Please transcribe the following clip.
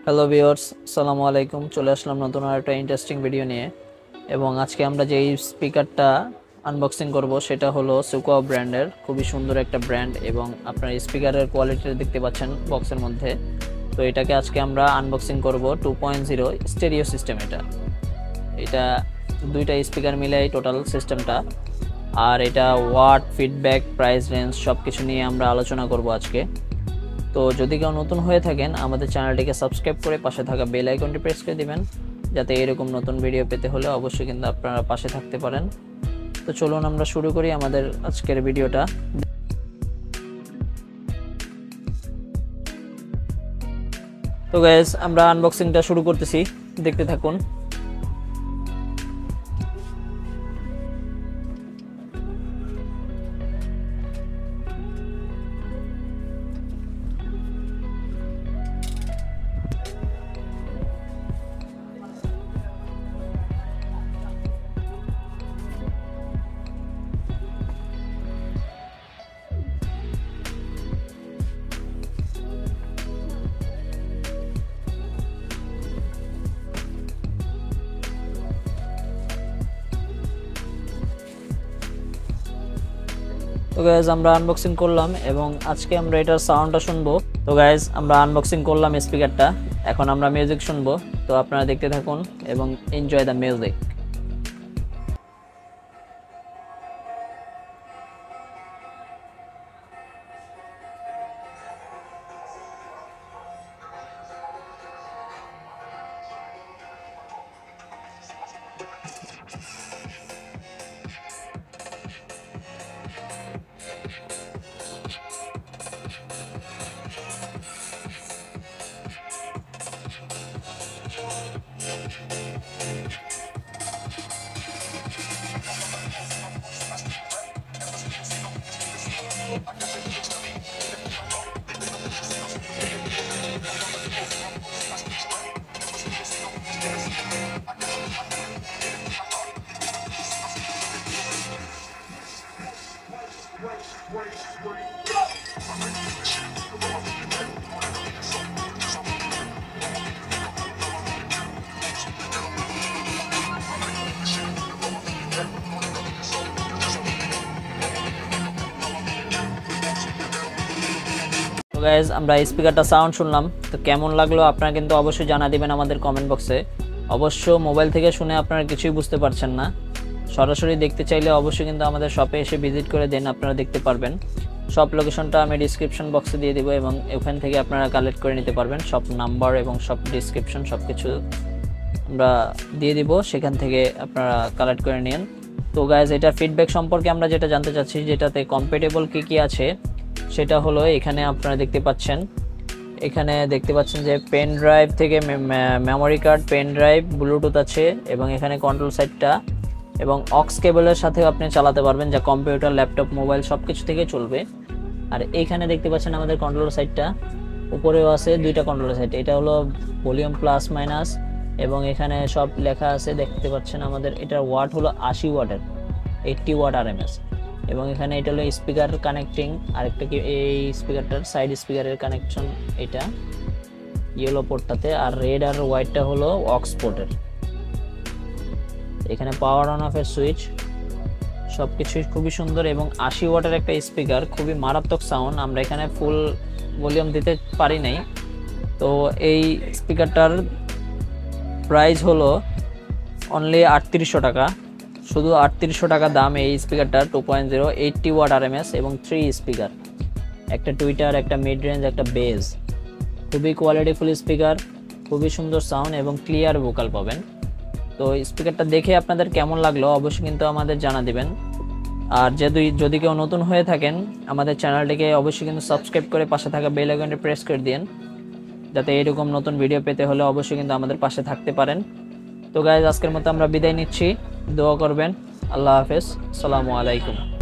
Hello viewers, আসসালামু আলাইকুম। চলে আসলাম নতুন আরেকটা ইন্টারেস্টিং ভিডিও নিয়ে। এবং আজকে আমরা যে স্পিকারটা আনবক্সিং করব সেটা হলো সুকাও ব্র্যান্ডের। খুবই সুন্দর একটা ব্র্যান্ড এবং আপনার স্পিকারের কোয়ালিটি দেখতে পাচ্ছেন বক্সের মধ্যে। তো এটাকে আজকে আমরা আনবক্সিং করব 2.0 স্টেরিও সিস্টেম। এটা দুইটা স্পিকার মিলাই টোটাল সিস্টেমটা। আর এটা ওয়াট, ফিডব্যাক, প্রাইস রেঞ্জ সব কিছু নিয়ে আমরা আলোচনা করব আজকে। তো যদি কেউ নতুন হয়ে থাকেন আমাদের চ্যানেলটিকে সাবস্ক্রাইব করে পাশে থাকা বেল আইকনটি প্রেস করে দিবেন, যাতে এরকম নতুন ভিডিও পেতে হলে অবশ্যই কিন্তু আপনারা পাশে থাকতে পারেন। তো চলুন আমরা শুরু করি আমাদের আজকের ভিডিওটা। তো গাইস, আমরা আনবক্সিংটা শুরু করতেছি, দেখতে থাকুন। তো গাইজ, আমরা আনবক্সিং করলাম এবং আজকে আমরা এটার সাউন্ডটা শুনবো। তো গাইজ, আমরা আনবক্সিং করলাম স্পিকারটা, এখন আমরা মিউজিক শুনবো। তো আপনারা দেখতে থাকুন এবং এনজয় দ্য মিউজিক। তো গাইজ, আমরা স্পিকারটা সাউন্ড শুনলাম, তো কেমন লাগলো আপনারা কিন্তু অবশ্যই জানা দিবেন আমাদের কমেন্ট বক্সে। অবশ্য মোবাইল থেকে শুনে আপনারা কিছুই বুঝতে পারছেন না, সরাসরি দেখতে চাইলে অবশ্যই কিন্তু আমাদের শপে এসে ভিজিট করে দেন, আপনারা দেখতে পারবেন। শপ লোকেশনটা আমি ডিসক্রিপশন বক্সে দিয়ে দেবো এবং ওখান থেকে আপনারা কালেক্ট করে নিতে পারবেন। শপ নাম্বার এবং শপ ডিসক্রিপশন সব কিছু আমরা দিয়ে দিব, সেখান থেকে আপনারা কালেক্ট করে নিন। তো গাইজ, এটার ফিডব্যাক সম্পর্কে আমরা যেটা জানতে চাচ্ছি, যেটাতে কম্প্যাটেবল কী আছে সেটা হলো এখানে আপনারা দেখতে পাচ্ছেন। এখানে দেখতে পাচ্ছেন যে পেন ড্রাইভ থেকে memory card, pen drive, Bluetooth আছে এবং এখানে কন্ট্রোল সাইটটা এবং অক্স কেবলের সাথেও আপনি চালাতে পারবেন, যা কম্পিউটার, ল্যাপটপ, মোবাইল সব কিছু থেকে চলবে। আর এইখানে দেখতে পাচ্ছেন আমাদের কন্ট্রোল সাইটটা, উপরেও আছে দুইটা কন্ট্রোল সাইট। এটা হলো ভলিউম প্লাস মাইনাস এবং এখানে সব লেখা আছে দেখতে পাচ্ছেন। আমাদের এটার ওয়াট হলো 80 ওয়াটের, 80 ওয়াট RMS। এবং এখানে এটা হলো স্পিকার কানেক্টিং, আরেকটা কি এই স্পিকারটার সাইড স্পিকারের কানেকশন, এটা ইয়েলো পোর্টটাতে। আর রেড আর হোয়াইটটা হলো অক্স পোর্টের। এখানে পাওয়ার অন অফের সুইচ, সব কিছুই খুবই সুন্দর এবং 80 ওয়াটের একটা স্পিকার, খুবই মারাত্মক সাউন্ড। আমরা এখানে ফুল ভলিউম দিতে পারি নাই। তো এই স্পিকারটার প্রাইস হলো অনলি 3800 টাকা, শুধু 3800 টাকা দাম এই স্পিকারটার। 2.0 80 ওয়াট RMS এবং 3 স্পিকার, একটা টুইটার, একটা মিড রেঞ্জ, একটা বেজ। খুবই কোয়ালিটিফুল স্পিকার, খুবই সুন্দর সাউন্ড এবং ক্লিয়ার ভোকাল পাবেন। তো স্পিকারটা দেখে আপনাদের কেমন লাগলো অবশ্যই কিন্তু আমাদের জানা দিবেন। আর যদি কেউ নতুন হয়ে থাকেন আমাদের চ্যানেলটিকে অবশ্যই কিন্তু সাবস্ক্রাইব করে পাশে থাকা বেল আইকনটি প্রেস করে দিন, যাতে এরকম নতুন ভিডিও পেতে হলে অবশ্যই কিন্তু আমাদের পাশে থাকতে পারেন। তো গাইজ, আজকের মতো আমরা বিদায় নিচ্ছি, দোয়া করবেন। আল্লাহ হাফেজ, আসসালামু আলাইকুম।